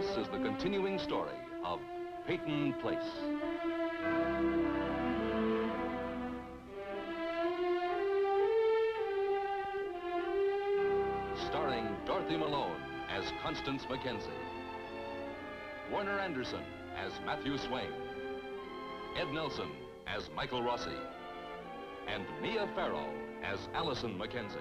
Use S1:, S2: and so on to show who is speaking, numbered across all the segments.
S1: This is the continuing story of Peyton Place. Starring Dorothy Malone as Constance Mackenzie, Warner Anderson as Matthew Swain, Ed Nelson as Michael Rossi, and Mia Farrow as Allison Mackenzie.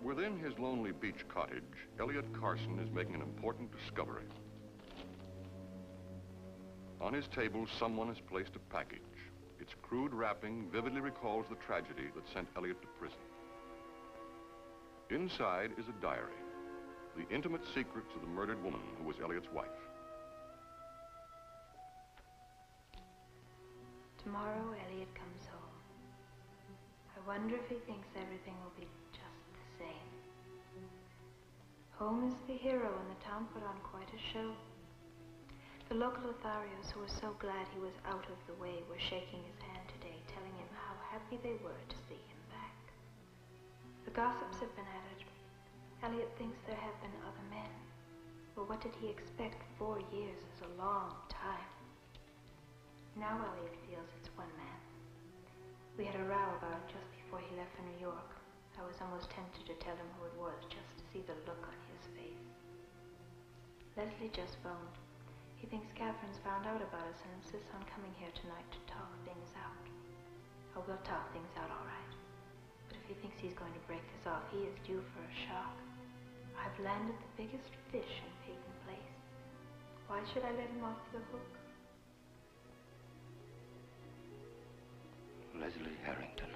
S2: Within his lonely beach cottage, Elliot Carson is making an important discovery. On his table, someone has placed a package. Its crude wrapping vividly recalls the tragedy that sent Elliot to prison. Inside is a diary, the intimate secrets of the murdered woman who was Elliot's wife.
S3: Tomorrow, Elliot comes home. I wonder if he thinks everything will be just the same. Home is the hero, and the town put on quite a show. The local Lotharios, who were so glad he was out of the way, were shaking his hand today, telling him how happy they were to see him back. The gossips have been at it. Elliot thinks there have been other men. Well, what did he expect? 4 years is a long time. Now Elliot feels it's one man. We had a row about it just before he left for New York. I was almost tempted to tell him who it was, just to see the look on his face. Leslie just phoned. He thinks Catherine's found out about us and insists on coming here tonight to talk things out. Oh, we'll talk things out all right. But if he thinks he's going to break this off, he is due for a shock. I've landed the biggest fish in Peyton Place. Why should I let him off the hook?
S4: Leslie Harrington.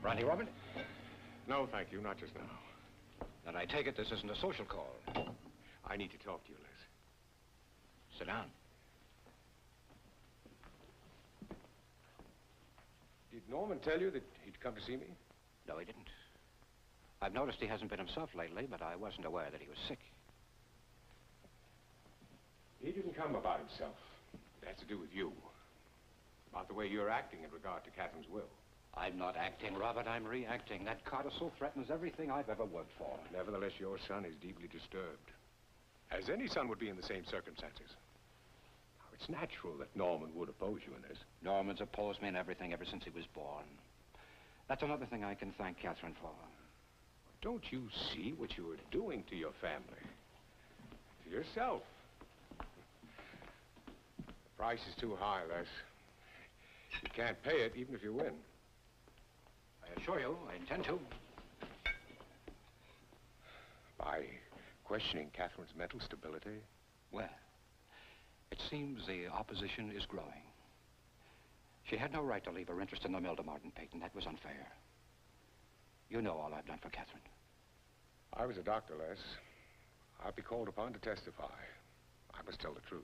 S5: Rodney Robert?
S6: No, thank you, not just now.
S5: Then I take it this isn't a social call.
S6: I need to talk to you, Les.
S5: Sit down.
S6: Did Norman tell you that he'd come to see me?
S5: No, he didn't. I've noticed he hasn't been himself lately, but I wasn't aware that he was sick.
S6: He didn't come about himself. It has to do with you. About the way you're acting in regard to Catherine's will.
S5: I'm not acting, Robert. I'm reacting. That codicil threatens everything I've ever worked for.
S6: Nevertheless, your son is deeply disturbed. As any son would be in the same circumstances. Now, it's natural that Norman would oppose you in this.
S5: Norman's opposed me in everything ever since he was born. That's another thing I can thank Catherine for.
S6: Don't you see what you are doing to your family? To yourself. The price is too high, Les. You can't pay it even if you win.
S5: I assure you, I intend to.
S6: By questioning Catherine's mental stability?
S5: Well, it seems the opposition is growing. She had no right to leave her interest in the mill to Martin Peyton. That was unfair. You know all I've done for Catherine.
S6: I was a doctor, Les. I'll be called upon to testify. I must tell the truth.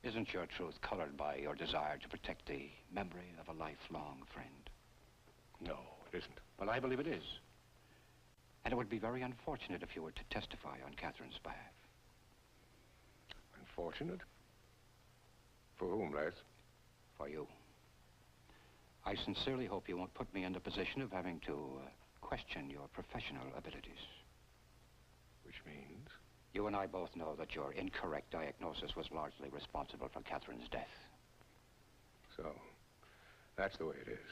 S5: Isn't your truth colored by your desire to protect the memory of a lifelong friend?
S6: No, it isn't.
S5: Well, I believe it is. And it would be very unfortunate if you were to testify on Catherine's behalf.
S6: Unfortunate? For whom, Les?
S5: For you. I sincerely hope you won't put me in the position of having to question your professional abilities.
S6: Which means?
S5: You and I both know that your incorrect diagnosis was largely responsible for Catherine's death.
S6: So, that's the way it is.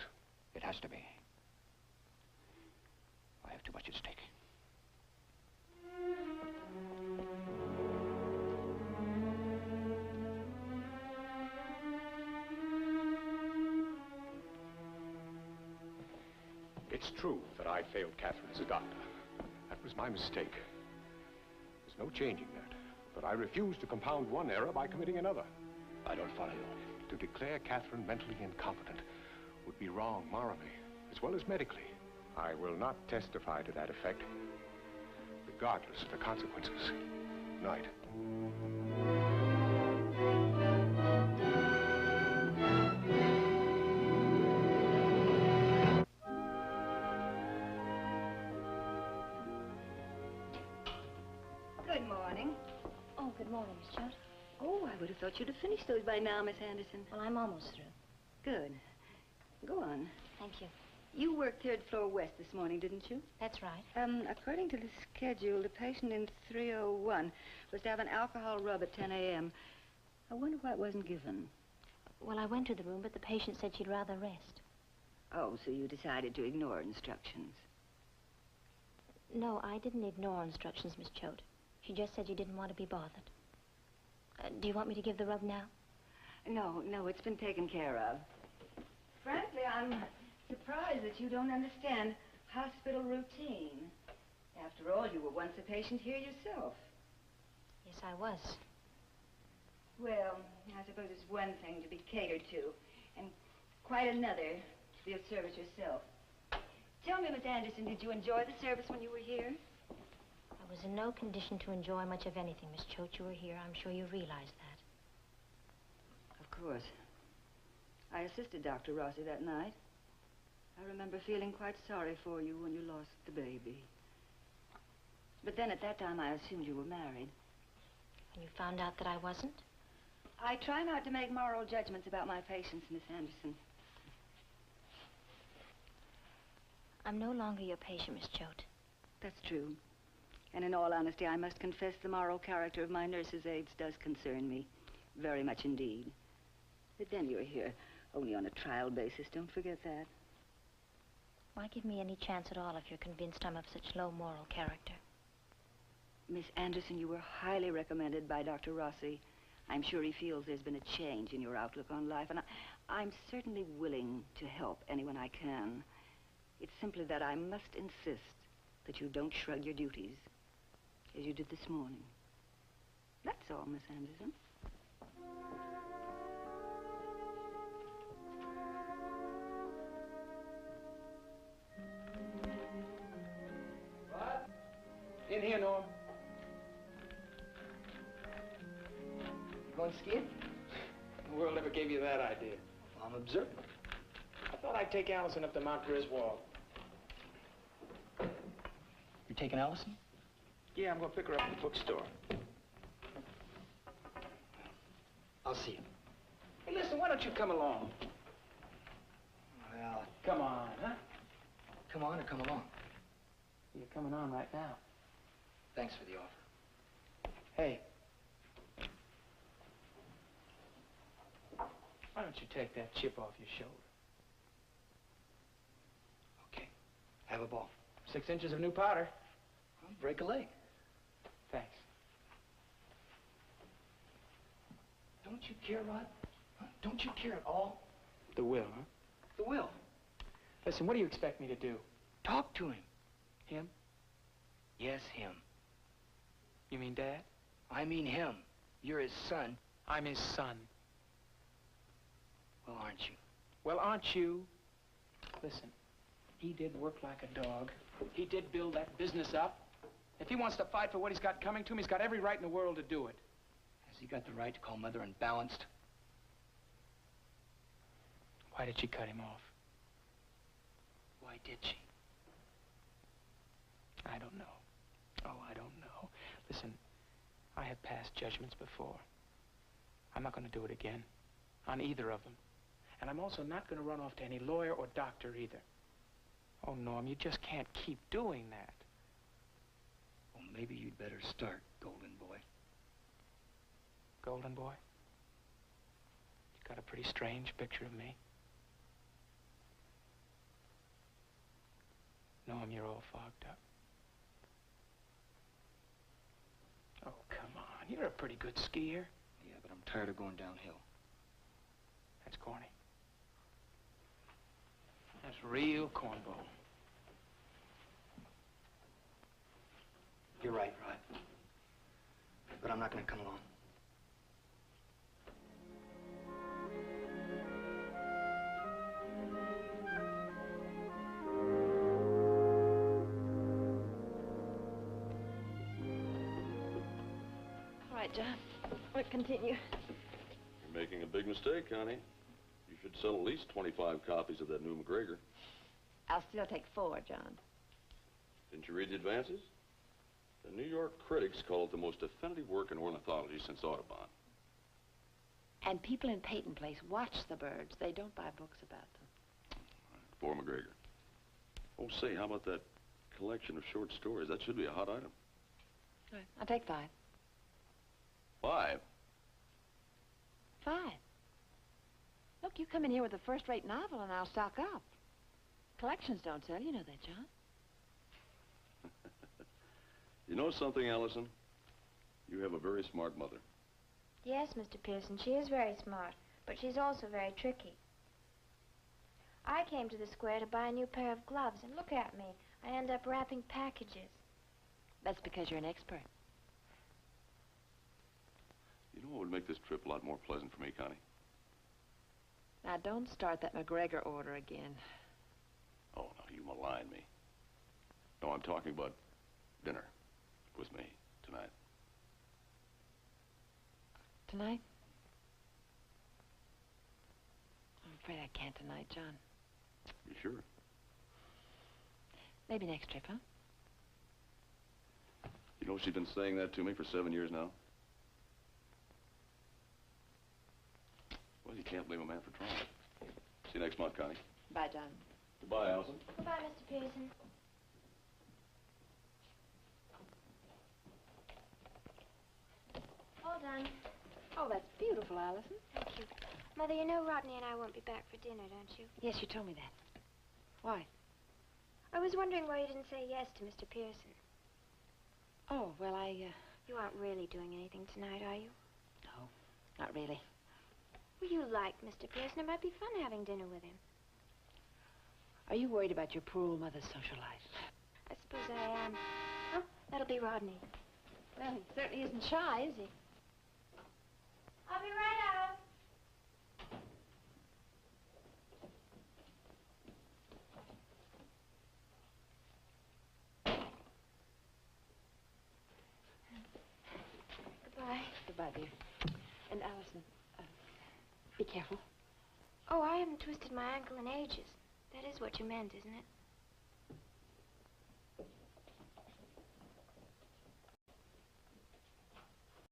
S5: It has to be. I have too much at stake.
S6: It's true that I failed Catherine as a doctor. That was my mistake. There's no changing that. But I refuse to compound one error by committing another.
S5: I don't follow you.
S6: To declare Catherine mentally incompetent would be wrong morally, as well as medically. I will not testify to that effect, regardless of the consequences. Night.
S4: morning, Miss Choate.
S7: Oh, I would have thought you'd have finished those by now, Miss Anderson.
S4: Well, I'm almost through.
S7: Good. Go on.
S4: Thank you.
S7: You worked third floor west this morning, didn't you?
S4: That's right.
S7: According to the schedule, the patient in 301 was to have an alcohol rub at 10 a.m. I wonder why it wasn't given.
S4: Well, I went to the room, but the patient said she'd rather rest.
S7: Oh, so you decided to ignore instructions.
S4: No, I didn't ignore instructions, Miss Choate. She just said you didn't want to be bothered. Do you want me to give the rub now?
S7: No, it's been taken care of. Frankly, I'm surprised that you don't understand hospital routine. After all, you were once a patient here yourself.
S4: Yes, I was.
S7: Well, I suppose it's one thing to be catered to, and quite another to be of service yourself. Tell me, Miss Anderson, did you enjoy the service when you were here?
S4: I was in no condition to enjoy much of anything, Miss Choate. You were here. I'm sure you realize that.
S7: Of course. I assisted Dr. Rossi that night. I remember feeling quite sorry for you when you lost the baby. But then at that time, I assumed you were married.
S4: And you found out that I wasn't?
S7: I try not to make moral judgments about my patients, Miss Anderson.
S4: I'm no longer your patient, Miss Choate.
S7: That's true. And in all honesty, I must confess the moral character of my nurses' aides does concern me. Very much indeed. But then you're here only on a trial basis. Don't forget that.
S4: Why give me any chance at all if you're convinced I'm of such low moral character?
S7: Miss Anderson, you were highly recommended by Dr. Rossi. I'm sure he feels there's been a change in your outlook on life, and I'm certainly willing to help anyone I can. It's simply that I must insist that you don't shrug your duties, as you did this morning. That's all, Miss Anderson.
S8: What? In here, Norm. You going skiing? The world never gave you that idea. I'm observing. I thought I'd take Allison up to Mount Griswold.
S9: You taking Allison?
S8: Yeah, I'm going to pick her up at the bookstore.
S9: I'll see you.
S8: Hey, listen, why don't you come along?
S9: Well,
S8: Come on, huh?
S9: come on or come along.
S8: You're coming on right now.
S9: Thanks for the offer.
S8: Hey. Why don't you take that chip off your shoulder?
S9: Okay. Have a ball.
S8: 6 inches of new powder.
S9: I'll break a leg.
S8: Thanks.
S9: Don't you care, Rod? Huh? Don't you care at all?
S8: The will, huh?
S9: The will.
S8: Listen, what do you expect me to do?
S9: Talk to him.
S8: Him?
S9: Yes, him.
S8: You mean Dad?
S9: I mean him. You're his son.
S8: I'm his son.
S9: Well, aren't you?
S8: Well, aren't you? Listen, he did work like a dog. He did build that business up. If he wants to fight for what he's got coming to him, he's got every right in the world to do it.
S9: Has he got the right to call Mother unbalanced?
S8: Why did she cut him off?
S9: Why did she?
S8: I don't know. Oh, I don't know. Listen, I have passed judgments before. I'm not going to do it again on either of them. And I'm also not going to run off to any lawyer or doctor either. Oh, Norm, you just can't keep doing that.
S9: Well, maybe you'd better start, Golden Boy.
S8: Golden Boy? You got a pretty strange picture of me. Norm, you're all fogged up. Oh, come on. You're a pretty good skier.
S9: Yeah, but I'm tired of going downhill.
S8: That's corny. That's real cornball.
S9: You're right, Rod. But I'm not going to come along.
S4: All right, John. We'll continue.
S2: You're making a big mistake, honey. You should sell at least 25 copies of that new McGregor.
S10: I'll still take 4, John.
S2: Didn't you read the advances? The New York critics call it the most definitive work in ornithology since Audubon.
S10: And people in Peyton Place watch the birds. They don't buy books about them.
S2: For McGregor. Oh, say, how about that collection of short stories? That should be a hot item.
S10: All right, I'll take 5.
S2: 5?
S10: 5. Look, you come in here with a first-rate novel and I'll stock up. Collections don't sell, you know that, John.
S2: You know something, Allison? You have a very smart mother.
S3: Yes, Mr. Pearson, she is very smart, but she's also very tricky. I came to the square to buy a new pair of gloves, and look at me. I end up wrapping packages.
S10: That's because you're an expert.
S2: You know what would make this trip a lot more pleasant for me, Connie?
S10: Now, don't start that McGregor order again.
S2: Oh, no, you malign me. No, I'm talking about dinner with me tonight.
S10: Tonight? I'm afraid I can't tonight, John.
S2: You sure?
S10: Maybe next trip, huh?
S2: You know she's been saying that to me for 7 years now? Well, you can't blame a man for trying. See you next month, Connie.
S10: Bye, John.
S2: Goodbye, Allison.
S3: Goodbye, Mr. Pearson. All done.
S10: Oh, that's beautiful, Allison.
S3: Thank you. Mother, you know Rodney and I won't be back for dinner, don't you?
S10: Yes, you told me that. Why?
S3: I was wondering why you didn't say yes to Mr. Pearson.
S10: Oh, well,
S3: You aren't really doing anything tonight, are you?
S10: No, not really.
S3: Well, you like Mr. Pearson. It might be fun having dinner with him.
S10: Are you worried about your poor old mother's social life?
S3: I suppose I am. Oh, that'll be Rodney.
S10: Well, he certainly isn't shy, is he?
S3: I'll be right out. Goodbye.
S10: Goodbye, dear. And Allison, be careful.
S3: Oh, I haven't twisted my ankle in ages. That is what you meant, isn't it?